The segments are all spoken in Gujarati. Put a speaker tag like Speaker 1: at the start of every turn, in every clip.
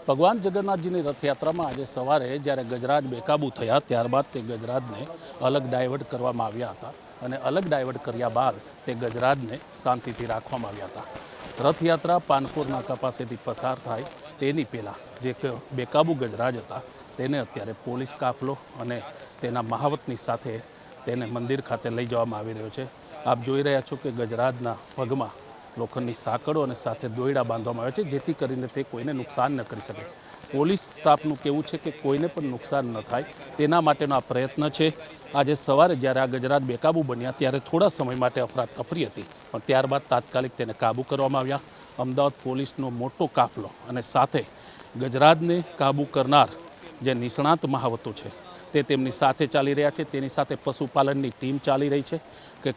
Speaker 1: ભગવાન જગન્નાથજીની રથયાત્રામાં આજે સવારે જ્યારે ગજરાજ બેકાબૂ થયા ત્યારબાદ તે ગજરાજને અલગ ડાયવર્ટ કરવામાં આવ્યા હતા અને અલગ ડાયવર્ટ કર્યા બાદ તે ગજરાજને શાંતિથી રાખવામાં આવ્યા હતા. રથયાત્રા પાનપુર નાકા પાસેથી પસાર થાય તેની પહેલાં જે બેકાબૂ ગજરાજ હતા તેને અત્યારે પોલીસ કાફલો અને તેના મહાવતની સાથે તેને મંદિર ખાતે લઈ જવામાં આવી રહ્યો છે. આપ જોઈ રહ્યા છો કે ગજરાજના પગમાં લોખંડની સાંકળો અને સાથે દોયડા બાંધવામાં આવે છે જેથી કરીને તે કોઈને નુકસાન ન કરી શકે. પોલીસ સ્ટાફનું કહેવું છે કે કોઈને પણ નુકસાન ન થાય તેના માટેનો આ પ્રયત્ન છે. આજે સવારે જ્યારે આ ગજરાજ બેકાબૂ બન્યા ત્યારે થોડા સમય માટે અફરાતફરી હતી, પણ ત્યારબાદ તાત્કાલિક તેને કાબૂ કરવામાં આવ્યા. અમદાવાદ પોલીસનો મોટો કાફલો અને સાથે ગજરાજને કાબૂ કરનાર જે નિષ્ણાત મહાવતો છે તે તેમની સાથે ચાલી રહ્યા છે. તેની સાથે પશુપાલનની ટીમ ચાલી રહી છે કે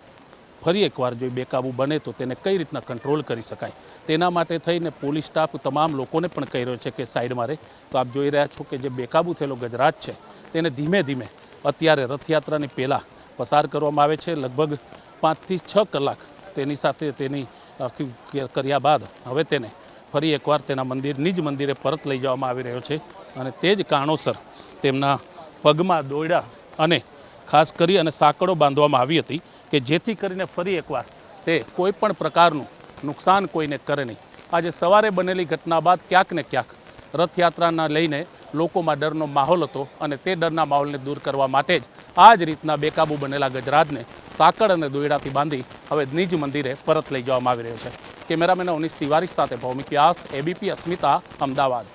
Speaker 1: ફરી એકવાર જો બેકાબૂ બને તો તેને કઈ રીતના કંટ્રોલ કરી શકાય તેના માટે થઈને પોલીસ સ્ટાફ તમામ લોકોને પણ કહી રહ્યો છે કે સાઈડમાં રહે. તો આપ જોઈ રહ્યા છો કે જે બેકાબૂ થયેલો ગજરાજ છે તેને ધીમે ધીમે અત્યારે રથયાત્રાની પહેલાં પસાર કરવામાં આવે છે. લગભગ 5 થી 6 કલાક તેની સાથે તેની કર્યા બાદ હવે તેને ફરી એકવાર તેના નિજ મંદિરે પરત લઈ જવામાં આવી રહ્યો છે અને તે જ કારણોસર તેમના પગમાં દોયડા અને ખાસ કરી અને સાંકળો બાંધવામાં આવી હતી કે જેથી કરીને ફરી એકવાર તે કોઈ પણ પ્રકારનું નુકસાન કોઈને કરે નહીં. આજે સવારે બનેલી ઘટના બાદ ક્યાંક ને ક્યાંક રથયાત્રાના લઈને લોકોમાં ડરનો માહોલ હતો અને તે ડરના માહોલને દૂર કરવા માટે જ આ જ રીતના બેકાબૂ બનેલા ગજરાજને સાંકળ અને દોયડાથી બાંધી હવે નિજ મંદિરે પરત લઈ જવામાં આવી રહ્યો છે. કેમેરામેન અવનીશ તિવારી સાથે ભૌમિક વ્યાસ, ABP અસ્મિતા, અમદાવાદ.